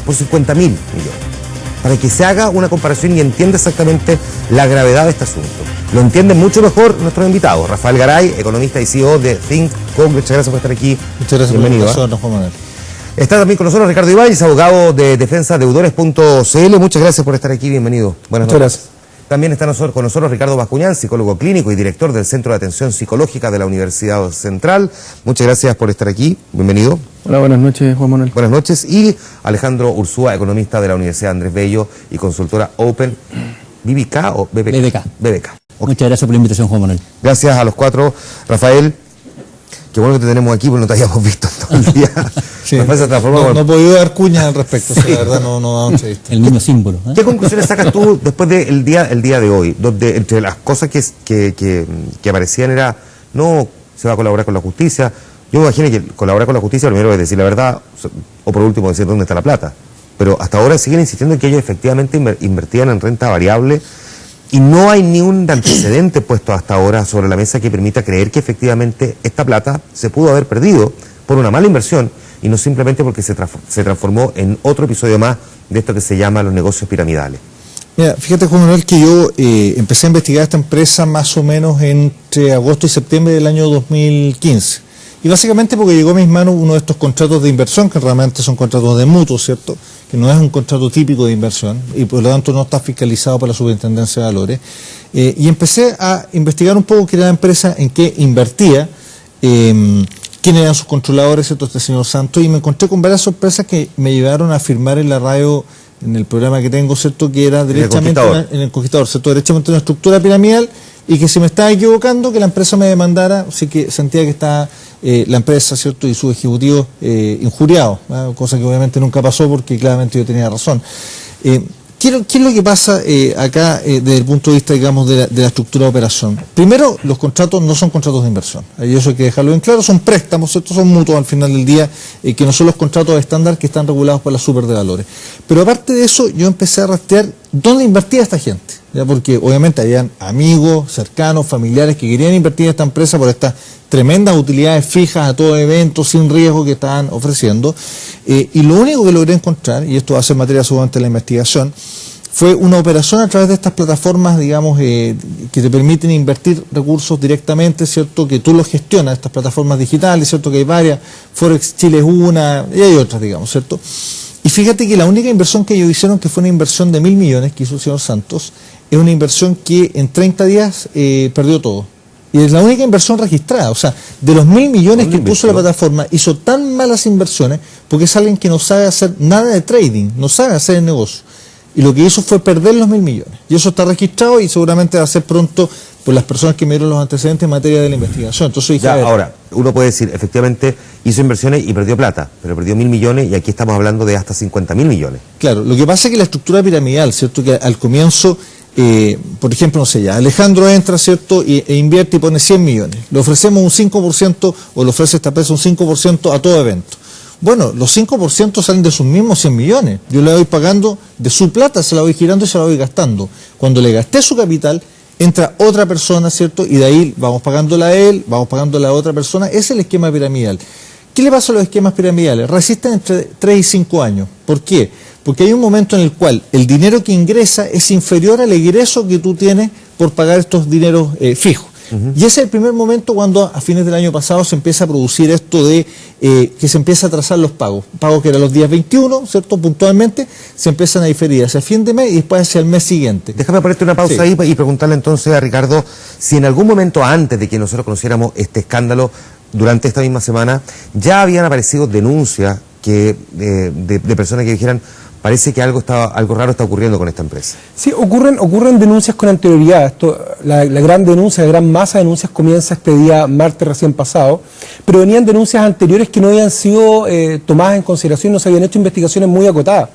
por 50.000 millones. Para que se haga una comparación y entienda exactamente la gravedad de este asunto. Lo entienden mucho mejor nuestros invitados. Rafael Garay, economista y CEO de Think Co. Muchas gracias por estar aquí. Muchas gracias. Bienvenido. Por nosotros, Juan Manuel. Está también con nosotros Ricardo Ibáñez, abogado de defensadeudores.cl. Muchas gracias por estar aquí. Bienvenido. Buenas noches. Muchas gracias. También está con nosotros Ricardo Bascuñán, psicólogo clínico y director del Centro de Atención Psicológica de la Universidad Central. Muchas gracias por estar aquí. Bienvenido. Hola, buenas noches, Juan Manuel. Buenas noches. Y Alejandro Ursúa, economista de la Universidad Andrés Bello y consultora Open. ¿BBK o BBK? BBK. Okay. Muchas gracias por la invitación, Juan Manuel. Gracias a los cuatro. Rafael, qué bueno que te tenemos aquí porque no te habíamos visto todo el día. Sí, no he podido dar cuñas al respecto, sí. O sea, la verdad no da mucha vista. El niño símbolo. ¿Qué conclusiones sacas tú después del día de hoy? Donde entre las cosas que aparecían era, no se va a colaborar con la justicia. Yo me imagino que colaborar con la justicia primero es decir la verdad, o por último decir dónde está la plata. Pero hasta ahora siguen insistiendo en que ellos efectivamente invertían en renta variable y no hay ni un antecedente puesto hasta ahora sobre la mesa que permita creer que efectivamente esta plata se pudo haber perdido por una mala inversión y no simplemente porque se transformó en otro episodio más de esto que se llama los negocios piramidales. Mira, fíjate, Juan Manuel, que yo empecé a investigar esta empresa más o menos entre agosto y septiembre del año 2015. Y básicamente porque llegó a mis manos uno de estos contratos de inversión, que realmente son contratos de mutuo, ¿cierto? Que no es un contrato típico de inversión y por lo tanto no está fiscalizado por la Superintendencia de Valores. Y empecé a investigar un poco qué era la empresa, en qué invertía, quiénes eran sus controladores, ¿cierto? Este señor Santos, y me encontré con varias sorpresas que me llevaron a afirmar en la radio, en el programa que tengo, ¿cierto? Que era derechamente en el Conquistador, ¿cierto? Derechamente una estructura piramidal y que si me estaba equivocando, que la empresa me demandara, así que sentía que estaba la empresa, ¿cierto? Y sus ejecutivos injuriados, ¿no? Cosa que obviamente nunca pasó porque claramente yo tenía razón. ¿Qué es lo que pasa acá desde el punto de vista, digamos, de la estructura de operación? Primero, los contratos no son contratos de inversión. Y eso hay que dejarlo bien claro, son préstamos, ¿cierto? Son mutuos al final del día, que no son los contratos estándar que están regulados por la Super de Valores. Pero aparte de eso, yo empecé a rastrear dónde invertía esta gente, ¿ya? Porque obviamente habían amigos, cercanos, familiares que querían invertir en esta empresa por estas tremendas utilidades fijas a todo evento, sin riesgo que estaban ofreciendo. Y lo único que logré encontrar, y esto va a ser materia seguramente de la investigación, fue una operación a través de estas plataformas, digamos, que te permiten invertir recursos directamente, ¿cierto? Que tú los gestionas, estas plataformas digitales, ¿cierto? Que hay varias, Forex Chile es una, y hay otras, digamos, ¿cierto? Y fíjate que la única inversión que ellos hicieron, que fue una inversión de 1.000 millones que hizo el señor Santos, es una inversión que en 30 días perdió todo. Y es la única inversión registrada. O sea, de los 1.000 millones que puso la plataforma, hizo tan malas inversiones porque es alguien que no sabe hacer nada de trading, no sabe hacer el negocio. Y lo que hizo fue perder los 1.000 millones. Y eso está registrado y seguramente va a ser pronto por las personas que me dieron los antecedentes en materia de la investigación. Entonces dije, ya, ahora, uno puede decir, efectivamente hizo inversiones y perdió plata, pero perdió 1.000 millones y aquí estamos hablando de hasta 50.000 millones. Claro, lo que pasa es que la estructura piramidal, ¿cierto? Que al comienzo, por ejemplo, no sé ya, Alejandro entra, ¿cierto? E invierte y pone 100 millones. Le ofrecemos un 5%, o le ofrece esta empresa un 5% a todo evento. Bueno, los 5% salen de sus mismos 100 millones. Yo le voy pagando de su plata, se la voy girando y se la voy gastando. Cuando le gasté su capital, entra otra persona, ¿cierto? Y de ahí vamos pagándola a él, vamos pagándola a otra persona. Ese es el esquema piramidal. ¿Qué le pasa a los esquemas piramidales? Resisten entre 3 y 5 años. ¿Por qué? Porque hay un momento en el cual el dinero que ingresa es inferior al egreso que tú tienes por pagar estos dineros fijos. Y ese es el primer momento cuando a fines del año pasado se empieza a producir esto de que se empieza a trazar los pagos. Pagos que eran los días 21, ¿cierto? Puntualmente se empiezan a diferir hacia fin de mes y después hacia el mes siguiente. Déjame ponerte una pausa ahí y preguntarle entonces a Ricardo si en algún momento antes de que nosotros conociéramos este escándalo, durante esta misma semana, ya habían aparecido denuncias de personas que dijeran, parece que algo raro está ocurriendo con esta empresa. Sí, ocurren denuncias con anterioridad. La gran denuncia, la gran masa de denuncias comienza este día martes recién pasado, pero venían denuncias anteriores que no habían sido tomadas en consideración, no se habían hecho investigaciones muy acotadas.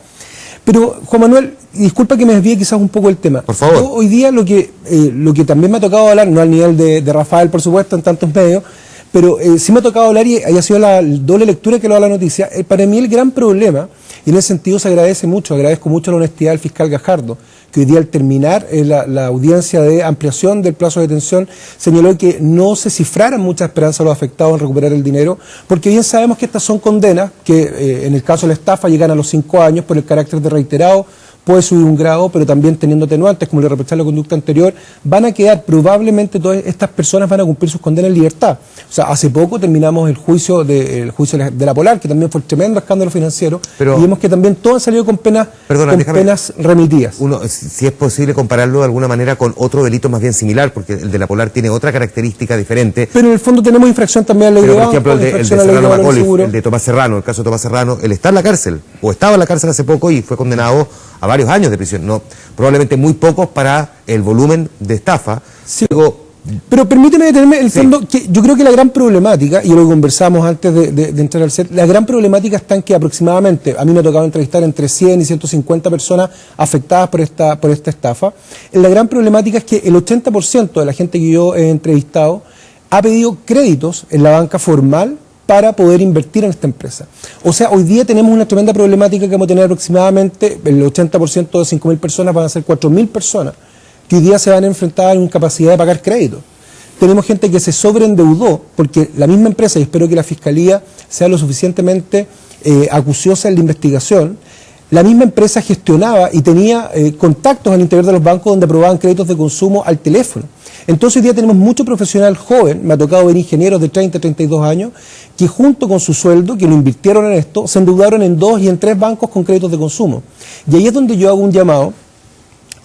Pero, Juan Manuel, disculpa que me desvíe quizás un poco el tema. Por favor. Yo, hoy día lo que también me ha tocado hablar, no al nivel de Rafael, por supuesto, en tantos medios, pero sí me ha tocado hablar y haya sido la doble lectura que lo da la noticia. Para mí el gran problema Y en ese sentido se agradece mucho, agradezco mucho la honestidad del fiscal Gajardo, que hoy día al terminar la audiencia de ampliación del plazo de detención señaló que no se cifraran muchas esperanzas a los afectados en recuperar el dinero, porque bien sabemos que estas son condenas que en el caso de la estafa llegan a los 5 años por el carácter de reiterado, puede subir un grado, pero también teniendo atenuantes, como le reprochar la conducta anterior, van a quedar, probablemente todas estas personas van a cumplir sus condenas en libertad. O sea, hace poco terminamos el juicio de la Polar, que también fue un tremendo escándalo financiero, y vemos que también todos han salido con penas, penas remitidas. Si es posible compararlo de alguna manera con otro delito más bien similar, porque el de la Polar tiene otra característica diferente. Pero en el fondo tenemos infracción también a la ley de banco, por ejemplo, el de Tomás Serrano, el caso de Tomás Serrano, él está en la cárcel, o estaba en la cárcel hace poco y fue condenado a varios años de prisión, no, probablemente muy pocos para el volumen de estafa. Sí. Pero permíteme detenerme, en el fondo, que yo creo que la gran problemática, y lo conversamos antes de entrar al set, la gran problemática está en que aproximadamente, a mí me ha tocado entrevistar entre 100 y 150 personas afectadas por esta estafa. La gran problemática es que el 80% de la gente que yo he entrevistado ha pedido créditos en la banca formal para poder invertir en esta empresa. O sea, hoy día tenemos una tremenda problemática que vamos a tener aproximadamente, el 80% de 5.000 personas van a ser 4.000 personas, que hoy día se van a enfrentar a incapacidad de pagar crédito. Tenemos gente que se sobreendeudó, porque la misma empresa, y espero que la Fiscalía sea lo suficientemente acuciosa en la investigación, la misma empresa gestionaba y tenía contactos al interior de los bancos donde aprobaban créditos de consumo al teléfono. Entonces hoy día tenemos mucho profesional joven, me ha tocado ver ingenieros de 30, 32 años, que junto con su sueldo, que lo invirtieron en esto, se endeudaron en 2 y en 3 bancos con créditos de consumo. Y ahí es donde yo hago un llamado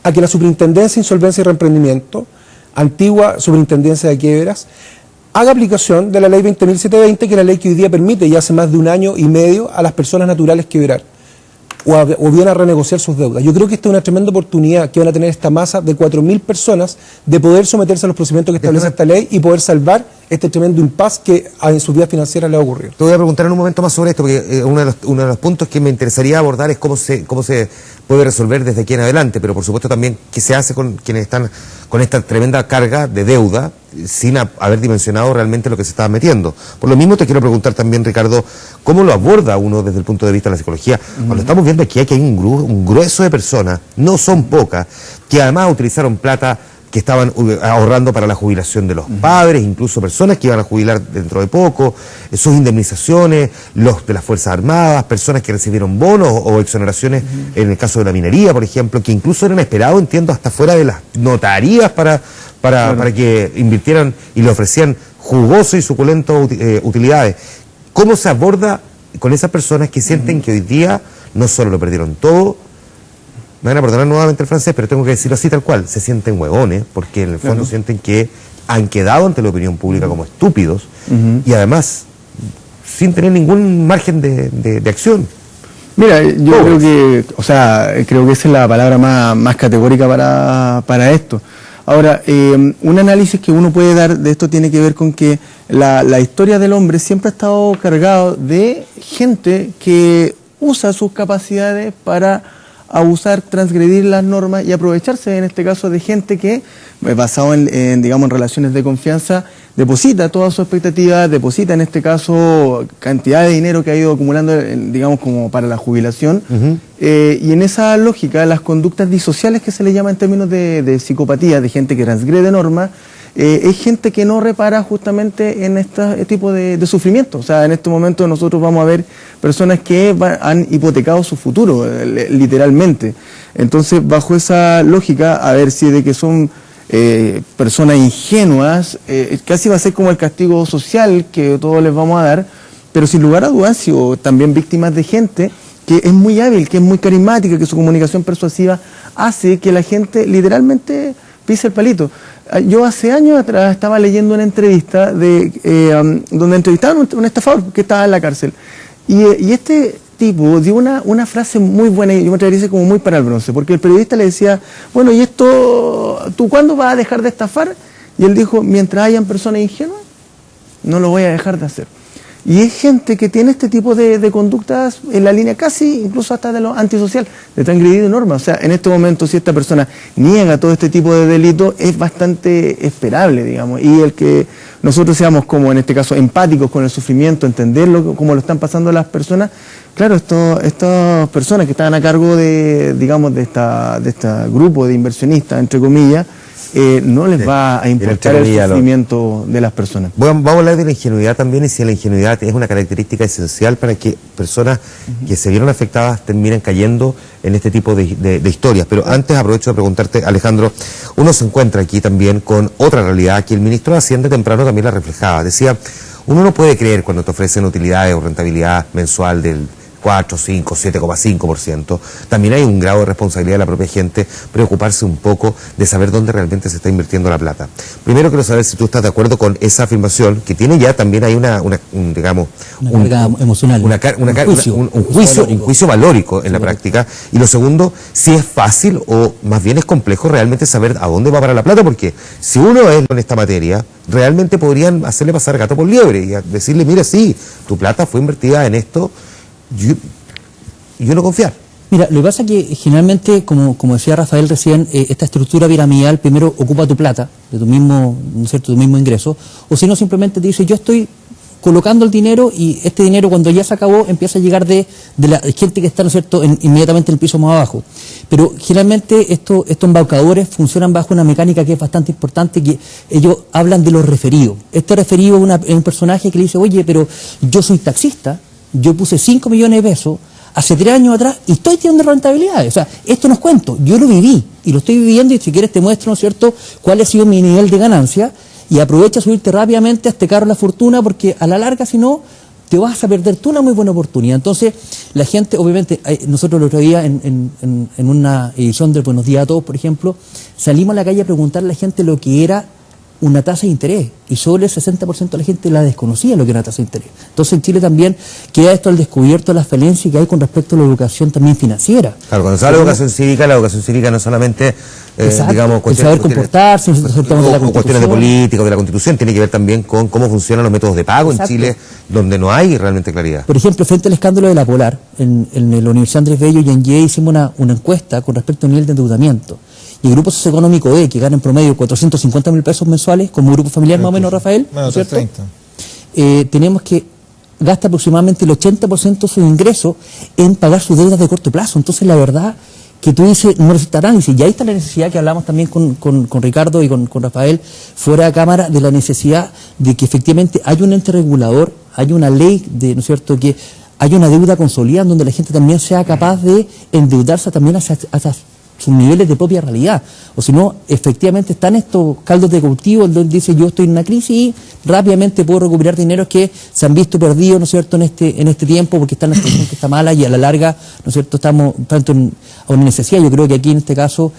a que la Superintendencia de Insolvencia y Reemprendimiento, antigua Superintendencia de Quiebras, haga aplicación de la ley 20.720, que es la ley que hoy día permite, ya hace más de 1 año y medio, a las personas naturales quebrar o bien a renegociar sus deudas. Yo creo que esta es una tremenda oportunidad que van a tener esta masa de 4.000 personas de poder someterse a los procedimientos que establece esta ley y poder salvar este tremendo impasse que en sus vidas financieras le ha ocurrido. Te voy a preguntar en un momento más sobre esto, porque uno de los puntos que me interesaría abordar es cómo se puede resolver desde aquí en adelante, pero por supuesto también qué se hace con quienes están con esta tremenda carga de deuda sin haber dimensionado realmente lo que se estaba metiendo. Por lo mismo te quiero preguntar también, Ricardo, ¿cómo lo aborda uno desde el punto de vista de la psicología? Cuando estamos viendo aquí que hay un grueso de personas, no son pocas, que además utilizaron plata que estaban ahorrando para la jubilación de los padres, incluso personas que iban a jubilar dentro de poco, sus indemnizaciones, los de las Fuerzas Armadas, personas que recibieron bonos o exoneraciones en el caso de la minería, por ejemplo, que incluso eran esperados, entiendo, hasta fuera de las notarías para que invirtieran y le ofrecían jugosas y suculentas utilidades. ¿Cómo se aborda con esas personas que sienten que hoy día no solo lo perdieron todo? Me van a perdonar nuevamente el francés, pero tengo que decirlo así tal cual, se sienten huevones, porque en el fondo sienten que han quedado ante la opinión pública como estúpidos y además sin tener ningún margen de acción. Mira, yo creo que, creo que esa es la palabra más categórica para esto. Ahora, un análisis que uno puede dar de esto tiene que ver con que la historia del hombre siempre ha estado cargado de gente que usa sus capacidades para abusar, transgredir las normas y aprovecharse, en este caso, de gente que, basado en relaciones de confianza, deposita toda su expectativa, deposita, en este caso, cantidad de dinero que ha ido acumulando, digamos, como para la jubilación. Y en esa lógica, las conductas disociales, que se le llama en términos de psicopatía, de gente que transgrede normas, es gente que no repara justamente en este tipo de sufrimiento. O sea, en este momento nosotros vamos a ver personas que han hipotecado su futuro, literalmente. Entonces, bajo esa lógica, a ver si de que son personas ingenuas, casi va a ser como el castigo social que todos les vamos a dar, pero sin lugar a dudas han sido también víctimas de gente que es muy hábil, que es muy carismática, que su comunicación persuasiva hace que la gente literalmente pise el palito. Yo hace años atrás estaba leyendo una entrevista donde entrevistaban a un estafador que estaba en la cárcel. Y este tipo dio una frase muy buena, y yo me atrevería a decir como muy para el bronce, porque el periodista le decía, bueno, ¿y esto, tú cuándo vas a dejar de estafar? Y él dijo, mientras hayan personas ingenuas, no lo voy a dejar de hacer. Y es gente que tiene este tipo de conductas en la línea casi, incluso hasta de lo antisocial, de transgredir normas. O sea, en este momento, si esta persona niega todo este tipo de delitos, es bastante esperable, digamos. Y el que nosotros seamos, como en este caso, empáticos con el sufrimiento, entenderlo, cómo lo están pasando las personas, claro, estas personas que estaban a cargo de, digamos, de este grupo de inversionistas, entre comillas, no les va a importar el sufrimiento de las personas. Vamos a hablar de la ingenuidad también, y si la ingenuidad es una característica esencial para que personas que se vieron afectadas terminen cayendo en este tipo de historias. Pero antes aprovecho de preguntarte, Alejandro, uno se encuentra aquí también con otra realidad que el ministro de Hacienda temprano también la reflejaba. Decía, uno no puede creer cuando te ofrecen utilidades o rentabilidad mensual del 4, 5, 7,5%. También hay un grado de responsabilidad de la propia gente preocuparse un poco de saber dónde realmente se está invirtiendo la plata. Primero quiero saber si tú estás de acuerdo con esa afirmación, que tiene ya también hay un carga emocional, un juicio valórico en la práctica. Y lo segundo, si es fácil o más bien es complejo realmente saber a dónde va para la plata, porque si uno es en esta materia, realmente podrían hacerle pasar gato por liebre y decirle, mira, sí, tu plata fue invertida en esto, yo no confiar. Mira, lo que pasa es que generalmente, como decía Rafael recién, esta estructura piramidal primero ocupa tu plata, de tu mismo, ¿no es cierto?, tu mismo ingreso, o si no simplemente te dice, yo estoy colocando el dinero y este dinero cuando ya se acabó empieza a llegar de la gente que está, ¿no es cierto?, inmediatamente en el piso más abajo. Pero generalmente estos embaucadores funcionan bajo una mecánica que es bastante importante, que ellos hablan de los referidos. Este referido es un personaje que le dice, oye, pero yo soy taxista, yo puse 5 millones de pesos hace 3 años atrás y estoy teniendo rentabilidades. O sea, esto no es cuento, yo lo viví y lo estoy viviendo, y si quieres te muestro, ¿no es cierto?, cuál ha sido mi nivel de ganancia, y aprovecha a subirte rápidamente a este carro de la fortuna, porque a la larga, si no, te vas a perder tú una muy buena oportunidad. Entonces, la gente, obviamente, nosotros el otro día en una edición de Buenos Días a Todos, por ejemplo, salimos a la calle a preguntarle a la gente lo que era una tasa de interés, y sobre el 60% de la gente la desconocía lo que era una tasa de interés. Entonces en Chile también queda esto al descubierto, las falencias que hay con respecto a la educación también financiera. Claro, cuando se habla de la educación cívica no solamente, digamos, el saber comportarse, cuestiones de política o de la Constitución, tiene que ver también con cómo funcionan los métodos de pago en Chile, donde no hay realmente claridad. Por ejemplo, frente al escándalo de la Polar, en la Universidad Andrés Bello y en IE hicimos una encuesta con respecto al nivel de endeudamiento. Y el grupo socioeconómico E, que gana en promedio 450.000 pesos mensuales, como grupo familiar más o menos, Rafael, bueno, ¿cierto? 30. Tenemos que gasta aproximadamente el 80% de sus ingresos en pagar sus deudas de corto plazo. Entonces, la verdad que tú dices, no necesita análisis. Y ahí está la necesidad que hablamos también con Ricardo y con Rafael, fuera de cámara, de la necesidad de que efectivamente hay un ente regulador, hay una ley, ¿no es cierto?, que hay una deuda consolidada en donde la gente también sea capaz de endeudarse también hacia sus niveles de propia realidad. O si no, efectivamente están estos caldos de cultivo donde dice, yo estoy en una crisis y rápidamente puedo recuperar dineros que se han visto perdidos, ¿no es cierto?, en este tiempo, porque está en una situación que está mala, y a la larga, ¿no es cierto?, estamos tanto a una necesidad. Yo creo que aquí en este caso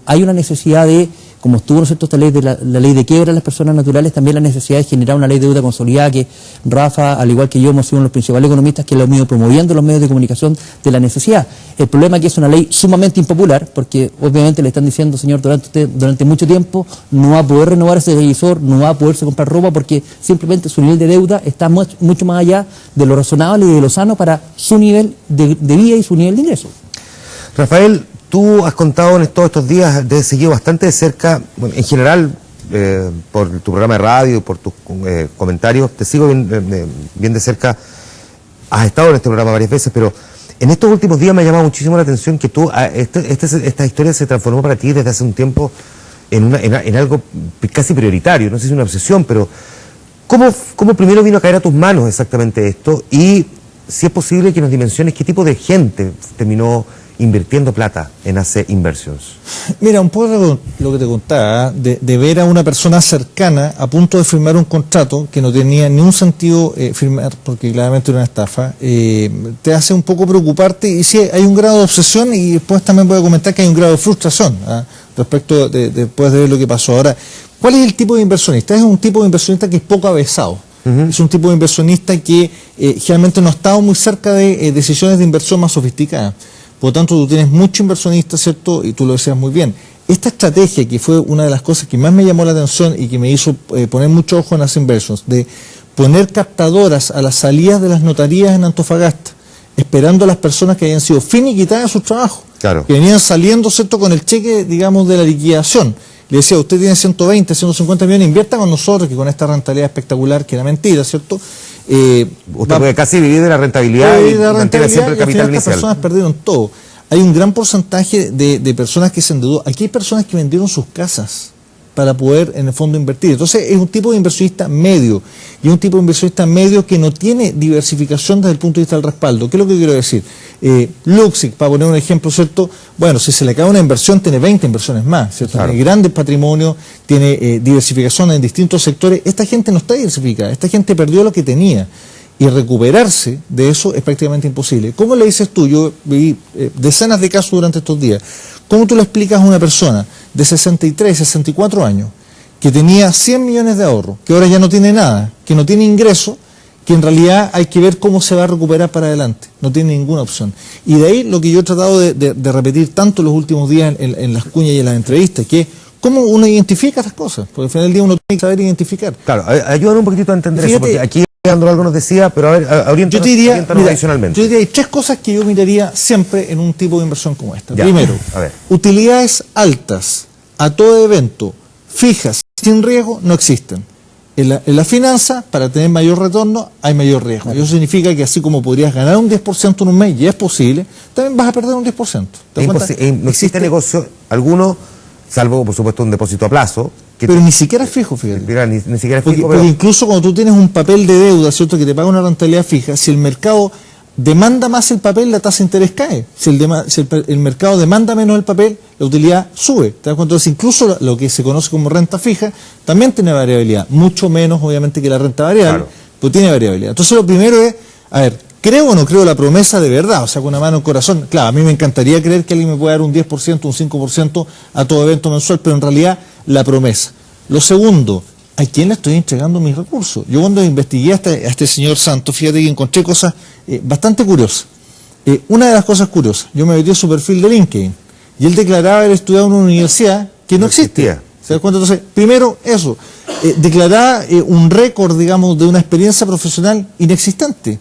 hay una necesidad de, como estuvo, ¿no es cierto?, esta ley de la ley de quiebra de las personas naturales, también la necesidad de generar una ley de deuda consolidada, que Rafa, al igual que yo, hemos sido uno de los principales economistas que lo hemos ido promoviendo los medios de comunicación de la necesidad. El problema es que es una ley sumamente impopular, porque obviamente le están diciendo, señor, durante mucho tiempo no va a poder renovar ese televisor, no va a poderse comprar ropa, porque simplemente su nivel de deuda está mucho más allá de lo razonable y de lo sano para su nivel de vida y su nivel de ingreso. Rafael, tú has contado en todos estos días, has seguido bastante de cerca, bueno, en general, por tu programa de radio, por tus comentarios, te sigo bien de cerca. Has estado en este programa varias veces, pero en estos últimos días me ha llamado muchísimo la atención que tú, esta historia se transformó para ti desde hace un tiempo en algo casi prioritario, no sé si es una obsesión, pero ¿cómo primero vino a caer a tus manos exactamente esto? Y si es posible que nos dimensiones qué tipo de gente terminó invirtiendo plata en AC Inversions. Mira, un poco lo que te contaba, de ver a una persona cercana a punto de firmar un contrato que no tenía ni un sentido firmar, porque claramente era una estafa, te hace un poco preocuparte, y sí, hay un grado de obsesión, y después también voy a comentar que hay un grado de frustración respecto después de ver lo que pasó. Ahora, ¿cuál es el tipo de inversionista? Es un tipo de inversionista que es poco avesado. Es un tipo de inversionista que generalmente no ha estado muy cerca de decisiones de inversión más sofisticadas. Por lo tanto, tú tienes mucho inversionista, ¿cierto? Y tú lo decías muy bien. Esta estrategia, que fue una de las cosas que más me llamó la atención y que me hizo poner mucho ojo en las Inversions, de poner captadoras a las salidas de las notarías en Antofagasta, esperando a las personas que habían sido finiquitadas de su trabajo, claro, que venían saliendo, ¿cierto?, con el cheque, digamos, de la liquidación. le decía, usted tiene 120, 150 millones, invierta con nosotros, que con esta rentabilidad espectacular, que era mentira, ¿cierto? Usted puede casi vivir de la rentabilidad y mantener siempre el capital inicial. Estas personas perdieron todo. Hay un gran porcentaje de personas que se endeudó. Aquí hay personas que vendieron sus casas para poder, en el fondo, invertir. Entonces, es un tipo de inversionista medio, y un tipo de inversionista medio que no tiene diversificación desde el punto de vista del respaldo. ¿Qué es lo que quiero decir? Luxic, para poner un ejemplo, ¿cierto? Bueno, si se le cae una inversión, tiene 20 inversiones más, ¿cierto? Claro. Tiene grandes patrimonios, tiene diversificación en distintos sectores. Esta gente no está diversificada, esta gente perdió lo que tenía. Y recuperarse de eso es prácticamente imposible. ¿Cómo le dices tú? Yo viví decenas de casos durante estos días. ¿Cómo tú le explicas a una persona de 63, 64 años, que tenía 100 millones de ahorro, que ahora ya no tiene nada, que no tiene ingreso, que en realidad hay que ver cómo se va a recuperar para adelante? No tiene ninguna opción. Y de ahí lo que yo he tratado de repetir tanto los últimos días en las cuñas y en las entrevistas, que es cómo uno identifica estas cosas, porque al final del día uno tiene que saber identificar. Claro, ayúdanos un poquito a entender Fíjate, eso, porque aquí Alejandro algo nos decía, pero a ver, yo te diría, mira, adicionalmente. yo diría, hay tres cosas que yo miraría siempre en un tipo de inversión como esta. Ya, Primero, a ver. utilidades altas a todo evento, fijas, sin riesgo, no existen. En la finanza, para tener mayor retorno, hay mayor riesgo. Eso significa que así como podrías ganar un 10% en un mes, y es posible, también vas a perder un 10%. ¿Te das cuenta? No existe negocio alguno, salvo por supuesto un depósito a plazo, que Pero ni siquiera es fijo, fíjate. mira, ni siquiera es Porque, fijo, porque pero incluso cuando tú tienes un papel de deuda, ¿cierto?, que te paga una rentabilidad fija, si el mercado demanda más el papel, la tasa de interés cae. Si el mercado demanda menos el papel, la utilidad sube. ¿Te das cuenta? Entonces, incluso lo que se conoce como renta fija también tiene variabilidad, mucho menos obviamente que la renta variable, Claro. pero tiene variabilidad. Entonces, lo primero es, a ver, ¿creo o no creo la promesa de verdad? O sea, con una mano en el corazón. Claro, a mí me encantaría creer que alguien me puede dar un 10%, un 5% a todo evento mensual, pero en realidad la promesa. Lo segundo, ¿a quién le estoy entregando mis recursos? Yo cuando investigué a este señor Santos, fíjate que encontré cosas bastante curiosas. Una de las cosas curiosas, yo me metí a su perfil de LinkedIn y él declaraba haber estudiado en una universidad que no existía. ¿Se da cuenta? Entonces, primero eso, declaraba un récord, digamos, de una experiencia profesional inexistente.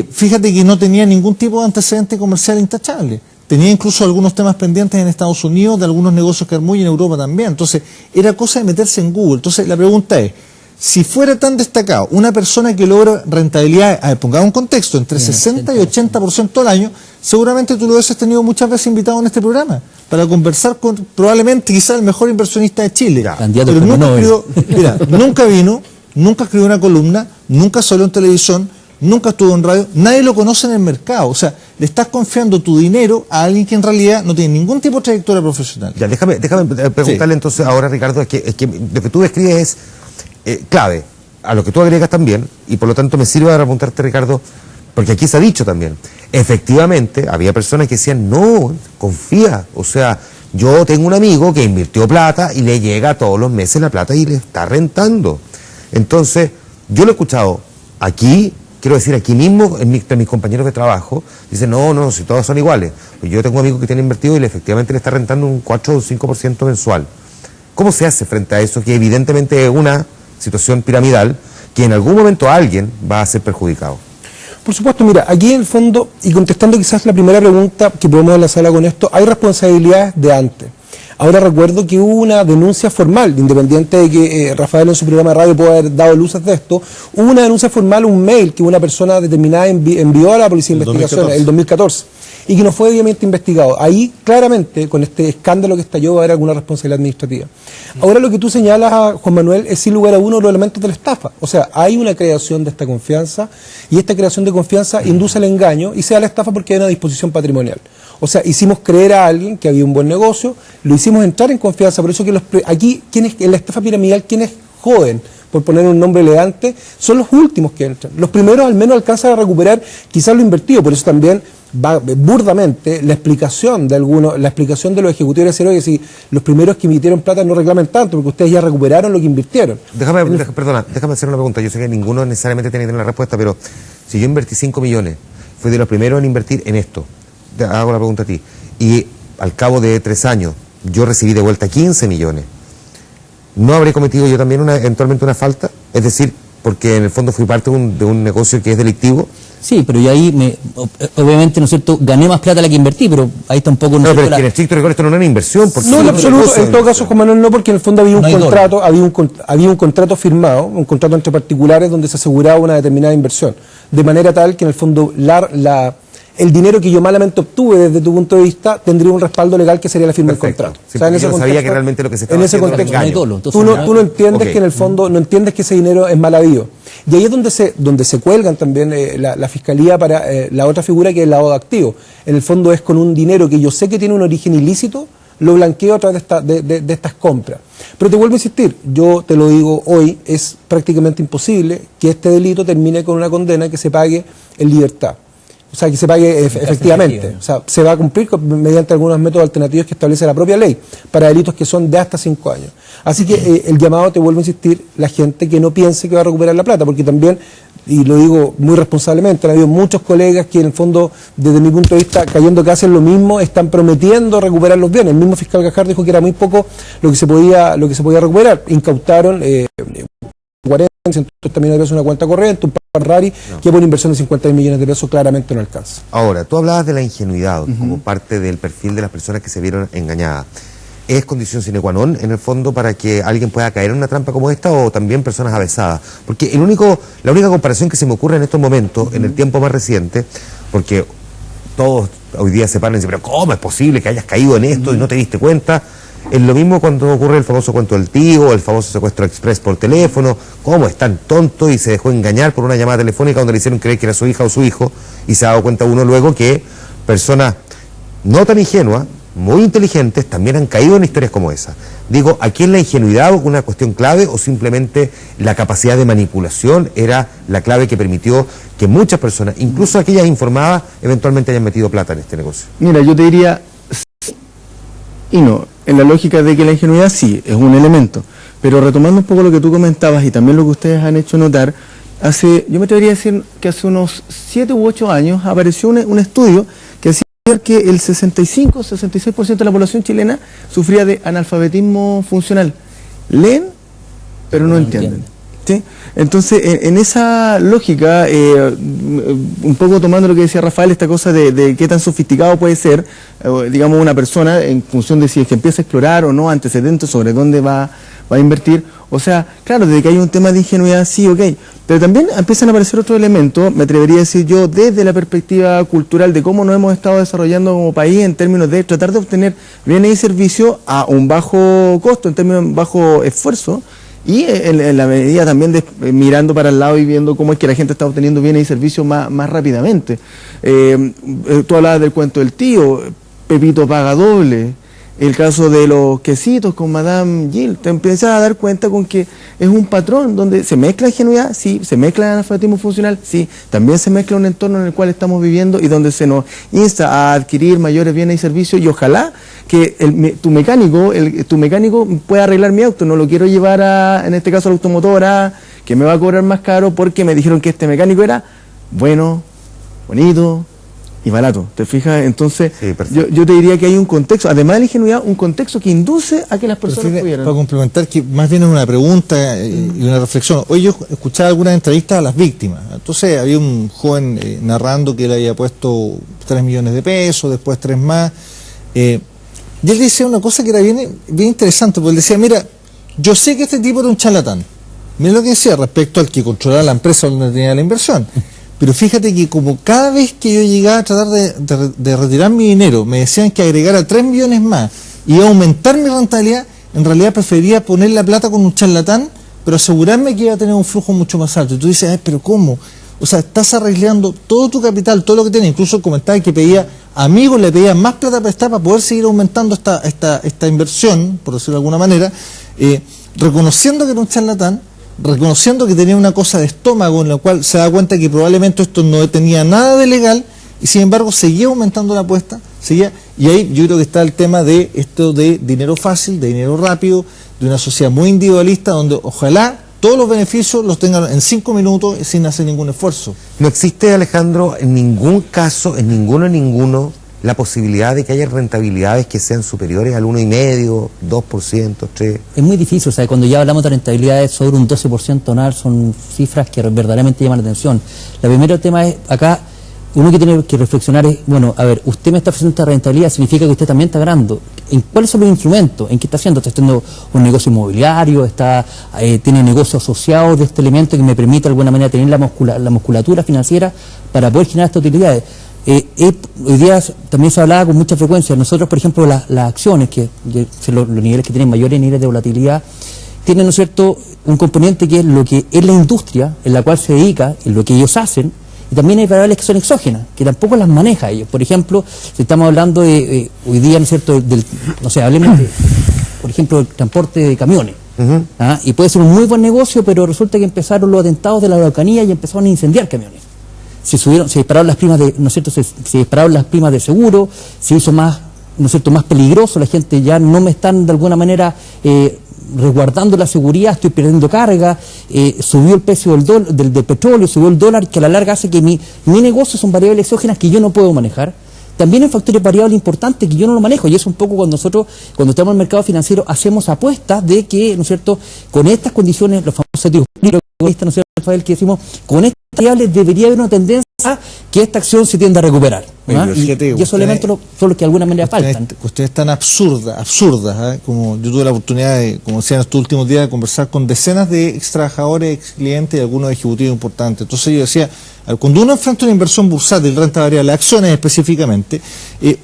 Fíjate que no tenía ningún tipo de antecedente comercial intachable. Tenía incluso algunos temas pendientes en Estados Unidos, de algunos negocios que armó y en Europa también. Entonces, era cosa de meterse en Google. Entonces, la pregunta es, si fuera tan destacado una persona que logra rentabilidad, pongamos un contexto, entre 60 y 80% al año, seguramente tú lo hubieses tenido muchas veces invitado en este programa para conversar con probablemente quizás el mejor inversionista de Chile. Candidato Pero al nunca premio escribió, mira, nunca vino, nunca escribió una columna, nunca salió en televisión, nunca estuvo en radio, nadie lo conoce en el mercado. O sea, le estás confiando tu dinero a alguien que en realidad no tiene ningún tipo de trayectoria profesional. ya, déjame preguntarle entonces ahora, Ricardo, es que lo que tú describes es clave, a lo que tú agregas también, y por lo tanto me sirve para preguntarte, Ricardo, porque aquí se ha dicho también, efectivamente, había personas que decían, no, confía, o sea, yo tengo un amigo que invirtió plata y le llega todos los meses la plata y le está rentando. Entonces, yo lo he escuchado aquí, quiero decir, aquí mismo, entre mis compañeros de trabajo, dicen, no, si todos son iguales. Pues yo tengo amigos que tienen invertido y efectivamente le está rentando un 4 o 5% mensual. ¿Cómo se hace frente a eso? Que evidentemente es una situación piramidal que en algún momento alguien va a ser perjudicado. Por supuesto, mira, aquí en el fondo, y contestando quizás la primera pregunta que podemos enlazarla con esto, hay responsabilidades de antes. Ahora recuerdo que hubo una denuncia formal, independiente de que Rafael en su programa de radio pueda haber dado luces de esto, hubo una denuncia formal, un mail que una persona determinada envió a la Policía de Investigaciones el 2014 y que no fue debidamente investigado. Ahí claramente, con este escándalo que estalló, va a haber alguna responsabilidad administrativa. Ahora lo que tú señalas, Juan Manuel, es sin lugar a uno los elementos de la estafa. O sea, hay una creación de esta confianza y esta creación de confianza induce al engaño y se da la estafa porque hay una disposición patrimonial. O sea, hicimos creer a alguien que había un buen negocio, lo hicimos entrar en confianza, por eso que aquí, en la estafa piramidal, quienes joden, por poner un nombre elegante, son los últimos que entran. Los primeros al menos alcanzan a recuperar quizás lo invertido, por eso también va burdamente la explicación de los ejecutivos de decir, oye, si los primeros que emitieron plata no reclamen tanto, porque ustedes ya recuperaron lo que invirtieron. Déjame hacer una pregunta, yo sé que ninguno necesariamente tiene que tener la respuesta, pero si yo invertí 5 millones, fui de los primeros en invertir en esto, te hago la pregunta a ti, y al cabo de 3 años yo recibí de vuelta 15 millones, ¿no habré cometido yo también eventualmente una falta? Es decir, porque en el fondo fui parte de un negocio que es delictivo. Sí, pero yo ahí, obviamente, ¿no es cierto?, gané más plata de la que invertí, pero ahí tampoco... No, pero es que en estricto rigor esto no era una inversión. Porque No, en absoluto, en todo caso, Juan Manuel, no, porque en el fondo había un contrato, había un contrato firmado, un contrato entre particulares donde se aseguraba una determinada inversión, de manera tal que en el fondo el dinero que yo malamente obtuve desde tu punto de vista tendría un respaldo legal que sería la firma del contrato. Sí, yo no sabía que realmente lo que se estaba haciendo era engaño. Tú no entiendes que en el fondo, no entiendes que ese dinero es mal habido. Y ahí es donde se cuelgan también la Fiscalía para la otra figura que es el lavado de activos. En el fondo es con un dinero que yo sé que tiene un origen ilícito, lo blanqueo a través de estas compras. Pero te vuelvo a insistir, yo te lo digo hoy, es prácticamente imposible que este delito termine con una condena que se pague en libertad. O sea, que se pague efectivamente. O sea, se va a cumplir mediante algunos métodos alternativos que establece la propia ley para delitos que son de hasta 5 años. Así que el llamado, te vuelvo a insistir, la gente que no piense que va a recuperar la plata, porque también, y lo digo muy responsablemente, han habido muchos colegas que en el fondo, desde mi punto de vista, cayendo que hacen lo mismo, están prometiendo recuperar los bienes. El mismo fiscal Gajardo dijo que era muy poco lo que se podía recuperar. Incautaron 40, 130 millones de pesos en una cuenta corriente, un Ferrari, que por una inversión de 50 millones de pesos claramente no alcanza. Ahora, tú hablabas de la ingenuidad como parte del perfil de las personas que se vieron engañadas. ¿Es condición sine qua non, en el fondo, para que alguien pueda caer en una trampa como esta, o también personas avesadas? Porque la única comparación que se me ocurre en estos momentos, en el tiempo más reciente, porque todos hoy día se paran y dicen, pero ¿cómo es posible que hayas caído en esto y no te diste cuenta? Es lo mismo cuando ocurre el famoso cuento del tío, o el famoso secuestro express por teléfono. ¿Cómo es tan tonto y se dejó engañar por una llamada telefónica donde le hicieron creer que era su hija o su hijo, y se ha dado cuenta uno luego que personas no tan ingenuas, muy inteligentes, también han caído en historias como esa? Digo, ¿aquí es la ingenuidad una cuestión clave, o simplemente la capacidad de manipulación era la clave que permitió que muchas personas, incluso aquellas informadas, eventualmente hayan metido plata en este negocio? Mira, yo te diría, y no, en la lógica de que la ingenuidad sí, es un elemento, pero retomando un poco lo que tú comentabas y también lo que ustedes han hecho notar, yo me atrevería a decir que hace unos 7 u 8 años apareció un estudio que decía que el 65-66% de la población chilena sufría de analfabetismo funcional. Leen, pero no entienden. ¿Sí? Entonces, en esa lógica, un poco tomando lo que decía Rafael, esta cosa de qué tan sofisticado puede ser, digamos, una persona en función de si es que empieza a explorar o no antecedentes sobre dónde va a invertir. O sea, claro, desde que hay un tema de ingenuidad, sí, ok, pero también empiezan a aparecer otros elementos, me atrevería a decir yo, desde la perspectiva cultural de cómo nos hemos estado desarrollando como país en términos de tratar de obtener bienes y servicios a un bajo costo, en términos de bajo esfuerzo, y en la medida también de mirando para el lado y viendo cómo es que la gente está obteniendo bienes y servicios más rápidamente. Tú hablabas del cuento del tío, Pepito paga doble. El caso de los quesitos con Madame Jill, te empiezas a dar cuenta con que es un patrón donde se mezcla ingenuidad, sí, se mezcla el analfabetismo funcional, sí, también se mezcla un entorno en el cual estamos viviendo y donde se nos insta a adquirir mayores bienes y servicios, y ojalá que tu mecánico pueda arreglar mi auto, no lo quiero llevar en este caso a la automotora, que me va a cobrar más caro porque me dijeron que este mecánico era bueno, bonito y barato, ¿te fijas? Entonces, sí, yo te diría que hay un contexto, además de la ingenuidad, un contexto que induce a que las personas pudieran. Para complementar, que más bien es una pregunta y una reflexión. Hoy yo escuchaba algunas entrevistas a las víctimas. Entonces, había un joven narrando que él había puesto 3 millones de pesos, después 3 más. Y él decía una cosa que era bien interesante, porque él decía, mira, yo sé que este tipo era un charlatán. Mira lo que decía respecto al que controlaba la empresa donde tenía la inversión. Pero fíjate que como cada vez que yo llegaba a tratar de retirar mi dinero, me decían que agregara 3 millones más y aumentar mi rentabilidad, en realidad prefería poner la plata con un charlatán, pero asegurarme que iba a tener un flujo mucho más alto. Y tú dices, pero ¿cómo? O sea, estás arriesgando todo tu capital, todo lo que tienes. Incluso comentaba que pedía amigos, le pedía más plata prestada para poder seguir aumentando esta inversión, por decirlo de alguna manera, reconociendo que era un charlatán, reconociendo que tenía una cosa de estómago en la cual se da cuenta que probablemente esto no tenía nada de legal, y sin embargo seguía aumentando la apuesta, y ahí yo creo que está el tema de esto de dinero fácil, de dinero rápido, de una sociedad muy individualista donde ojalá todos los beneficios los tengan en 5 minutos sin hacer ningún esfuerzo. No existe, Alejandro, en ningún caso, en ninguno, la posibilidad de que haya rentabilidades que sean superiores al 1,5%, 2%, 3%. Es muy difícil, o sea, cuando ya hablamos de rentabilidades sobre un 12% anual, son cifras que verdaderamente llaman la atención. El primer tema es, acá, uno que tiene que reflexionar es, bueno, a ver, usted me está ofreciendo esta rentabilidad, significa que usted también está ganando. ¿Cuáles son los instrumentos? ¿En qué está haciendo? ¿Está haciendo un negocio inmobiliario? ¿Tiene negocios asociados de este elemento que me permite de alguna manera tener la musculatura financiera para poder generar estas utilidades? Hoy día también se hablaba con mucha frecuencia. Nosotros, por ejemplo, las acciones, que son los niveles que tienen mayores niveles de volatilidad, tienen, ¿no es cierto?, un componente que es lo que es la industria en la cual se dedica, en lo que ellos hacen, y también hay variables que son exógenas, que tampoco las maneja ellos. Por ejemplo, si estamos hablando de hoy día, ¿no es cierto?, no sé, hablemos de, por ejemplo, del transporte de camiones. Y puede ser un muy buen negocio, pero resulta que empezaron los atentados de la Araucanía y empezaron a incendiar camiones. Se dispararon las primas de, ¿no es cierto?, se dispararon las primas de seguro, se hizo más, ¿no es cierto?, más peligroso, la gente ya no me están de alguna manera resguardando la seguridad, estoy perdiendo carga, subió el precio del petróleo, subió el dólar, que a la larga hace que mi negocio son variables exógenas que yo no puedo manejar. También hay factores variables importantes que yo no lo manejo, y es un poco cuando nosotros, cuando estamos en el mercado financiero, hacemos apuestas de que, ¿no es cierto?, con estas condiciones, los famosos activos, ¿no es cierto?, Rafael, que decimos, con estas variables debería haber una tendencia a que esta acción se tienda a recuperar. Y esos elementos son los que de alguna manera faltan. Cuestiones tan absurdas, como yo tuve la oportunidad de, como decía en estos últimos días, de conversar con decenas de ex trabajadores, ex clientes y algunos ejecutivos importantes. Entonces yo decía, cuando uno enfrenta una inversión bursátil, renta variable, acciones específicamente,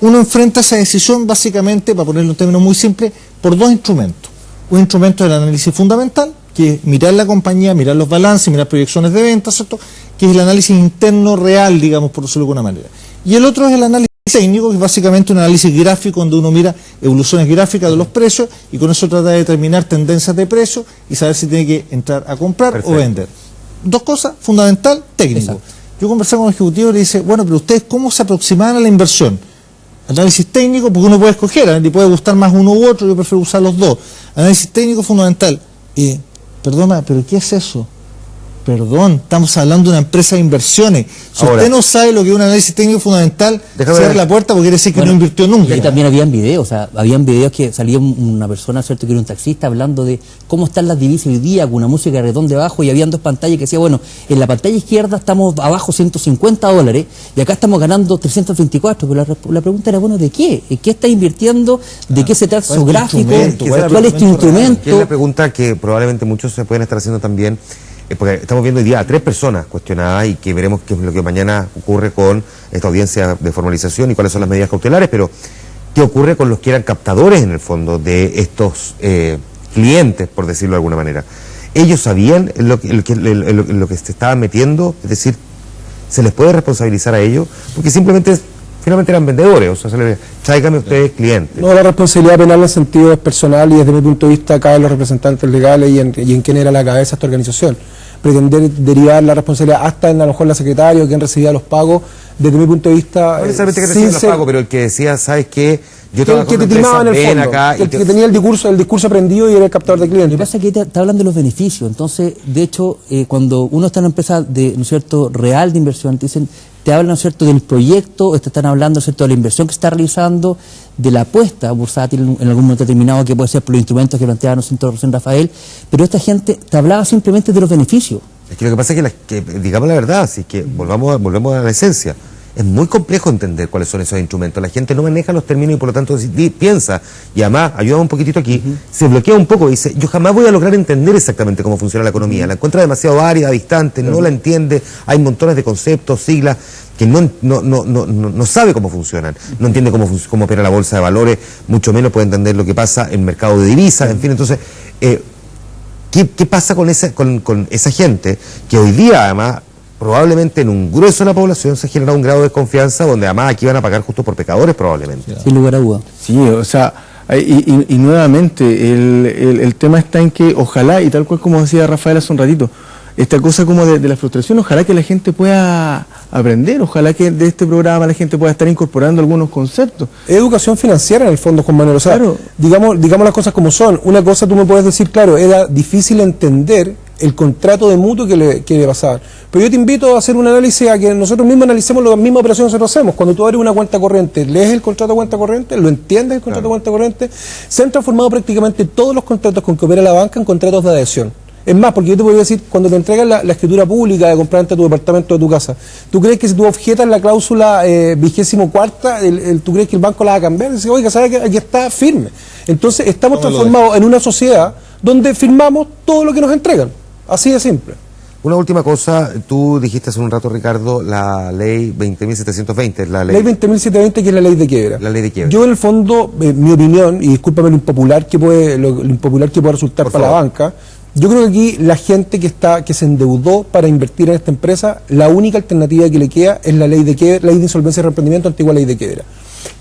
uno enfrenta esa decisión básicamente, para ponerlo en términos muy simples, por dos instrumentos. Un instrumento del análisis fundamental, que es mirar la compañía, mirar los balances, mirar proyecciones de ventas, ¿cierto?, que es el análisis interno real, digamos, por decirlo de alguna manera. Y el otro es el análisis técnico, que es básicamente un análisis gráfico donde uno mira evoluciones gráficas de los precios y con eso trata de determinar tendencias de precios y saber si tiene que entrar a comprar o vender. Dos cosas, fundamental, técnico. Exacto. Yo conversé con un ejecutivo y le dice, bueno, pero ustedes ¿cómo se aproximan a la inversión? Análisis técnico, porque uno puede escoger, le puede gustar más uno u otro, yo prefiero usar los dos. Análisis técnico fundamental. Perdona, pero ¿qué es eso? Perdón, estamos hablando de una empresa de inversiones. Si ahora, usted no sabe lo que es un análisis técnico fundamental, cierre la puerta porque quiere decir que no invirtió nunca. Y también habían videos, o sea, habían videos que salía una persona, ¿cierto?, que era un taxista hablando de cómo están las divisas hoy día, con una música de redón debajo, y habían dos pantallas que decía, bueno, en la pantalla izquierda estamos abajo $150 y acá estamos ganando 324, pero la pregunta era, bueno, ¿de qué? ¿Qué está invirtiendo? ¿De qué se trata su gráfico? ¿Cuál es tu instrumento? Que es la pregunta que probablemente muchos se pueden estar haciendo también. Porque estamos viendo hoy día a 3 personas cuestionadas y que veremos qué es lo que mañana ocurre con esta audiencia de formalización y cuáles son las medidas cautelares, pero qué ocurre con los que eran captadores en el fondo de estos clientes, por decirlo de alguna manera. Ellos sabían lo que se estaban metiendo, es decir, se les puede responsabilizar a ellos, porque simplemente finalmente eran vendedores, o sea, tráigame ustedes clientes. No, la responsabilidad penal en el sentido es personal y desde mi punto de vista cae en los representantes legales y en quién era la cabeza de esta organización. Pretender derivar la responsabilidad hasta en a lo mejor la secretaria o quien recibía los pagos, desde mi punto de vista... No necesariamente que recibía los pagos, pero el que decía, ¿sabes qué? Yo trabajo con una empresa, ven acá... El que tenía el discurso aprendido y era el captador de clientes. Lo que pasa es que está hablando de los beneficios, entonces, de hecho, cuando uno está en una empresa de, ¿no es cierto?, real de inversión, te dicen, te hablan, ¿no es cierto?, del proyecto, te están hablando, ¿no es cierto?, de la inversión que se está realizando, de la apuesta bursátil en algún momento determinado, que puede ser por los instrumentos que planteaba, ¿no es cierto?, recién Rafael, pero esta gente te hablaba simplemente de los beneficios. Es que lo que pasa es que digamos la verdad, así que volvemos a la esencia. Es muy complejo entender cuáles son esos instrumentos. La gente no maneja los términos y por lo tanto piensa, y además, ayuda un poquitito aquí, se bloquea un poco y dice, yo jamás voy a lograr entender exactamente cómo funciona la economía. La encuentra demasiado árida, distante, no la entiende, hay montones de conceptos, siglas, que no sabe cómo funcionan, no entiende cómo opera la bolsa de valores, mucho menos puede entender lo que pasa en el mercado de divisas, en fin, entonces... ¿Qué pasa con esa gente que hoy día además probablemente en un grueso de la población se genera un grado de desconfianza donde además aquí van a pagar justo por pecadores probablemente? Sin lugar a duda. Sí, o sea, y nuevamente el tema está en que ojalá, y tal cual como decía Rafael hace un ratito, esta cosa como de la frustración, ojalá que la gente pueda aprender, ojalá que de este programa la gente pueda estar incorporando algunos conceptos. Educación financiera en el fondo, Juan Manuel, o sea, claro. digamos las cosas como son. Una cosa tú me puedes decir, claro, era difícil entender el contrato de mutuo que le pasaban. Pero yo te invito a hacer un análisis, a que nosotros mismos analicemos la misma operación que nosotros hacemos. Cuando tú abres una cuenta corriente, lees el contrato de cuenta corriente, lo entiendes el contrato de cuenta corriente, se han transformado prácticamente todos los contratos con que opera la banca en contratos de adhesión. Es más, porque yo te voy a decir, cuando te entregan la escritura pública de comprar ante tu departamento de tu casa, ¿tú crees que si tú objetas la cláusula 24ª, tú crees que el banco la va a cambiar? Dice, oiga, ¿sabes que aquí está firme? Entonces estamos transformados en una sociedad donde firmamos todo lo que nos entregan. Así de simple. Una última cosa, tú dijiste hace un rato, Ricardo, la ley 20.720, la ley 20.720, que es la ley de quiebra. La ley de quiebra. Yo, en el fondo, mi opinión, y discúlpame lo impopular que puede resultar Por para la favor. banca, yo creo que aquí la gente que se endeudó para invertir en esta empresa, la única alternativa que le queda es la ley de quiebra, ley de insolvencia y reemprendimiento, antigua ley de quiebra,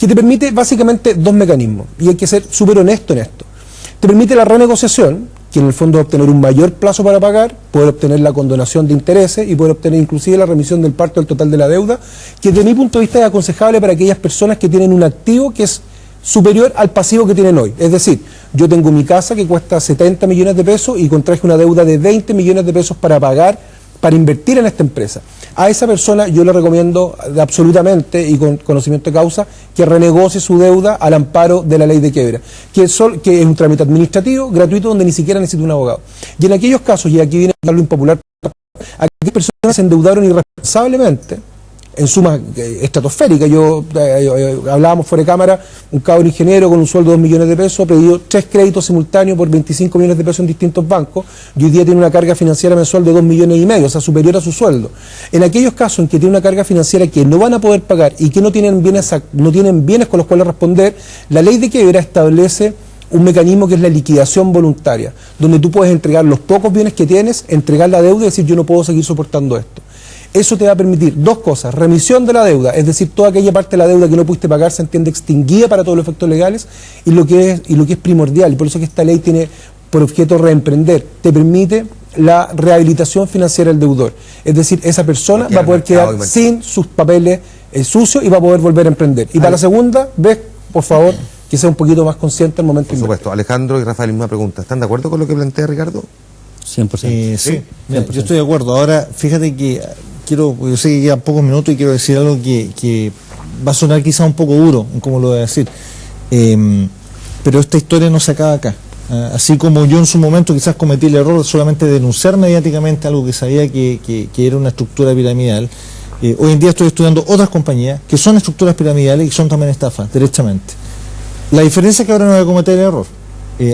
que te permite básicamente dos mecanismos, y hay que ser súper honesto en esto. Te permite la renegociación, que en el fondo es obtener un mayor plazo para pagar, poder obtener la condonación de intereses y poder obtener inclusive la remisión del parto del total de la deuda, que desde mi punto de vista es aconsejable para aquellas personas que tienen un activo que es superior al pasivo que tienen hoy. Es decir, yo tengo mi casa que cuesta 70 millones de pesos y contraje una deuda de 20 millones de pesos para pagar, para invertir en esta empresa. A esa persona yo le recomiendo absolutamente y con conocimiento de causa que renegocie su deuda al amparo de la ley de quiebra, que es un trámite administrativo gratuito donde ni siquiera necesita un abogado. Y en aquellos casos, y aquí viene lo impopular, aquellas personas se endeudaron irresponsablemente, en sumas estratosféricas. Hablábamos fuera de cámara, un cabro ingeniero con un sueldo de 2 millones de pesos pidió 3 créditos simultáneos por 25 millones de pesos en distintos bancos y hoy día tiene una carga financiera mensual de 2,5 millones, o sea, superior a su sueldo. En aquellos casos en que tiene una carga financiera que no van a poder pagar y que no tienen bienes con los cuales responder, la ley de quiebra establece un mecanismo que es la liquidación voluntaria, donde tú puedes entregar los pocos bienes que tienes, entregar la deuda y decir yo no puedo seguir soportando esto. Eso te va a permitir dos cosas: remisión de la deuda, es decir, toda aquella parte de la deuda que no pudiste pagar se entiende extinguida para todos los efectos legales, y lo que es primordial, y por eso que esta ley tiene por objeto reemprender, te permite la rehabilitación financiera del deudor. Es decir, esa persona va a poder quedar sin sus papeles sucios y va a poder volver a emprender. Y para la segunda vez, por favor, que sea un poquito más consciente al momento de Por supuesto. Alejandro y Rafael, misma pregunta. ¿Están de acuerdo con lo que plantea Ricardo? 100%. Sí, mira, yo estoy de acuerdo. Ahora, fíjate que yo sé que quedan pocos minutos y quiero decir algo que va a sonar quizá un poco duro en cómo lo voy a decir, pero esta historia no se acaba acá. Así como yo en su momento quizás cometí el error de solamente denunciar mediáticamente algo que sabía que era una estructura piramidal, hoy en día estoy estudiando otras compañías que son estructuras piramidales y son también estafas, derechamente. La diferencia es que ahora no voy a cometer el error.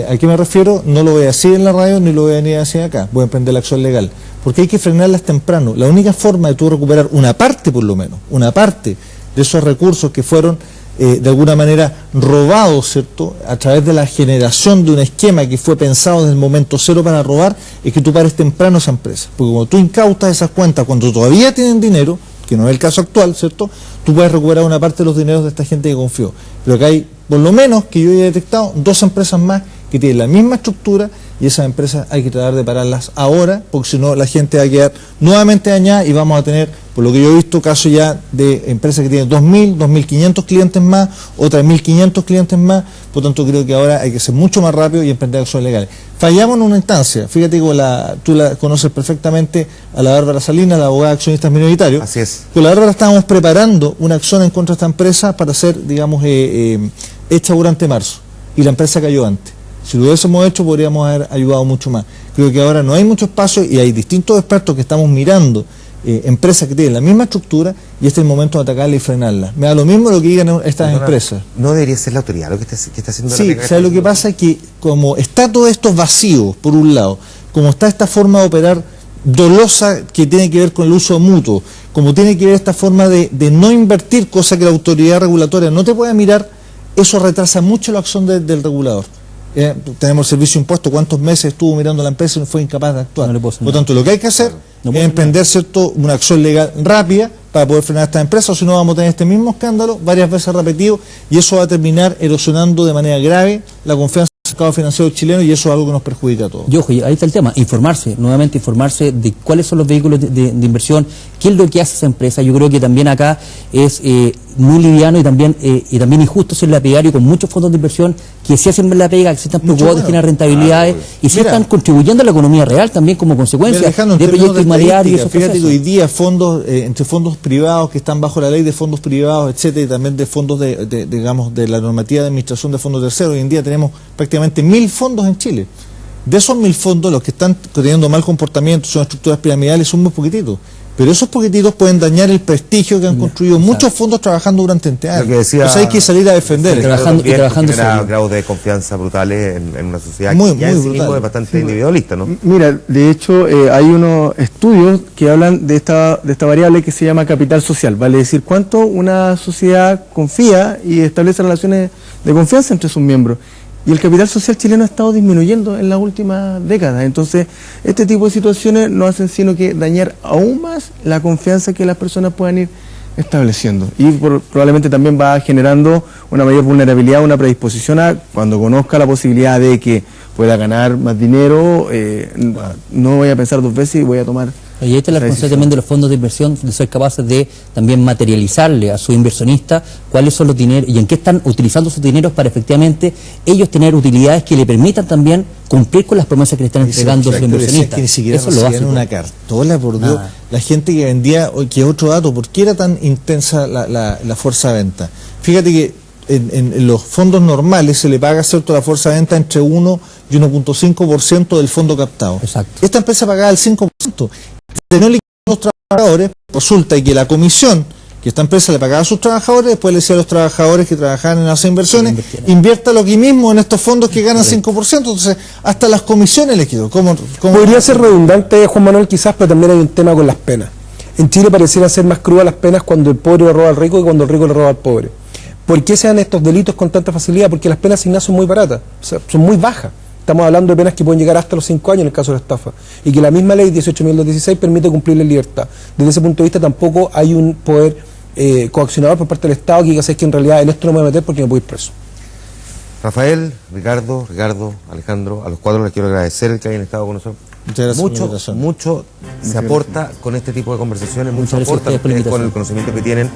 ¿A qué me refiero? No lo voy a decir en la radio ni lo voy a venir a decir acá. Voy a emprender la acción legal. Porque hay que frenarlas temprano. La única forma de tú recuperar una parte, por lo menos, una parte de esos recursos que fueron de alguna manera robados, ¿cierto?, a través de la generación de un esquema que fue pensado desde el momento cero para robar, es que tú pares temprano esa empresa. Porque cuando tú incautas esas cuentas, cuando todavía tienen dinero, que no es el caso actual, ¿cierto?, tú puedes recuperar una parte de los dineros de esta gente que confió. Pero que hay, por lo menos, que yo haya detectado, 2 empresas más que tienen la misma estructura, y esas empresas hay que tratar de pararlas ahora, porque si no la gente va a quedar nuevamente dañada y vamos a tener, por lo que yo he visto, casos ya de empresas que tienen 2.000, 2.500 clientes más, otras 1.500 clientes más. Por tanto, creo que ahora hay que ser mucho más rápido y emprender acciones legales. Fallamos en una instancia, fíjate que tú la conoces perfectamente, a la Bárbara Salinas, la abogada de accionistas minoritarios. Así es. Con la Bárbara estábamos preparando una acción en contra de esta empresa para ser, digamos, hecha durante marzo, y la empresa cayó antes. Si lo hubiésemos hecho, podríamos haber ayudado mucho más. Creo que ahora no hay mucho espacio y hay distintos expertos que estamos mirando empresas que tienen la misma estructura, y este es el momento de atacarla y frenarla. Me da lo mismo lo que digan estas empresas. No debería ser la autoridad lo que está haciendo. Sí, ¿sabes lo que pasa? Que como está todo esto vacío, por un lado, como está esta forma de operar dolosa que tiene que ver con el uso mutuo, como tiene que ver esta forma de no invertir, cosa que la autoridad regulatoria no te puede mirar, eso retrasa mucho la acción del regulador. Tenemos el servicio de impuestos, ¿cuántos meses estuvo mirando la empresa y no fue incapaz de actuar? No Por lo tanto, lo que hay que hacer es emprender, ¿cierto?, una acción legal rápida para poder frenar a esta empresa, o si no vamos a tener este mismo escándalo varias veces repetido, y eso va a terminar erosionando de manera grave la confianza del mercado financiero chileno, y eso es algo que nos perjudica a todos. Y ojo, ahí está el tema, nuevamente informarse de cuáles son los vehículos de inversión, qué es lo que hace esa empresa. Yo creo que también acá es muy liviano y también injusto ser lapidario con muchos fondos de inversión que sí hacen la pega, que se están preocupados de generar rentabilidades y sí están contribuyendo a la economía real también como consecuencia de proyectos inmobiliarios y esos fíjate que procesos. hoy día fondos, entre fondos privados que están bajo la ley de fondos privados, etcétera, y también de fondos digamos, de la normativa de administración de fondos terceros, hoy en día tenemos prácticamente 1000 fondos en Chile. De esos 1000 fondos, los que están teniendo mal comportamiento son estructuras piramidales, son muy poquititos. Pero esos poquititos pueden dañar el prestigio que han construido muchos fondos trabajando durante 20 años. Entonces hay que salir a defender. Trabajando genera grados de confianza brutales en una sociedad Muy que ya en sí brutal. mismo es bastante individualista, ¿no? Mira, de hecho hay unos estudios que hablan de esta variable que se llama capital social, vale decir cuánto una sociedad confía y establece relaciones de confianza entre sus miembros. Y el capital social chileno ha estado disminuyendo en las últimas décadas. Entonces, este tipo de situaciones no hacen sino que dañar aún más la confianza que las personas puedan ir estableciendo. Y probablemente también va generando una mayor vulnerabilidad, una predisposición a, cuando conozca la posibilidad de que pueda ganar más dinero, no voy a pensar dos veces y voy a tomar... Y ahí está la responsabilidad también de los fondos de inversión, de ser capaces de también materializarle a su inversionista cuáles son los dineros y en qué están utilizando sus dineros para efectivamente ellos tener utilidades que le permitan también cumplir con las promesas que le están entregando a sus inversionistas. Que ni siquiera eso es lo recibían básico. una cartola, por Dios. La gente que vendía, que es otro dato, ¿por qué era tan intensa la fuerza de venta? Fíjate que en los fondos normales se le paga, ¿cierto?, la fuerza de venta entre 1 y 1.5% del fondo captado. Exacto. Esta empresa pagaba el 5%. De no liquidar a los trabajadores, resulta que la comisión que esta empresa le pagaba a sus trabajadores, después le decía a los trabajadores que trabajaban en las inversiones, invierta lo que mismo en estos fondos que ganan 5%, entonces hasta las comisiones les quedó. Podría ser redundante, Juan Manuel, quizás, pero también hay un tema con las penas. En Chile parecieran ser más crudas las penas cuando el pobre le roba al rico y cuando el rico le roba al pobre. ¿Por qué se dan estos delitos con tanta facilidad? Porque las penas asignadas son muy baratas, o sea, son muy bajas. Estamos hablando de penas que pueden llegar hasta los 5 años en el caso de la estafa. Y que la misma ley 18.216 permite cumplir en libertad. Desde ese punto de vista tampoco hay un poder coaccionador por parte del Estado que diga, es que en realidad en esto no me voy a meter porque me puedo ir preso. Rafael, Ricardo, Alejandro, a los cuatro les quiero agradecer el que hayan estado con nosotros. Muchas gracias. Mucho se aporta con este tipo de conversaciones, mucho Muchas aporta gracias por la con el invitación. conocimiento que tienen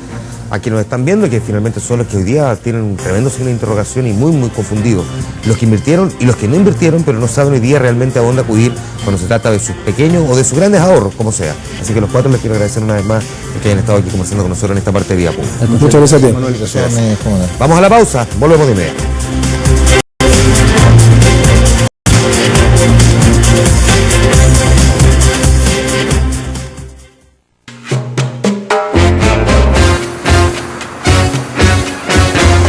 a quienes nos están viendo y que finalmente son los que hoy día tienen un tremendo signo de interrogación y muy confundidos. Los que invirtieron y los que no invirtieron, pero no saben hoy día realmente a dónde acudir cuando se trata de sus pequeños o de sus grandes ahorros, como sea. Así que los cuatro les quiero agradecer una vez más el que hayan estado aquí conversando con nosotros en esta parte de Vía Pública. Muchas gracias a ti. Vamos a la pausa, volvemos de inmediato.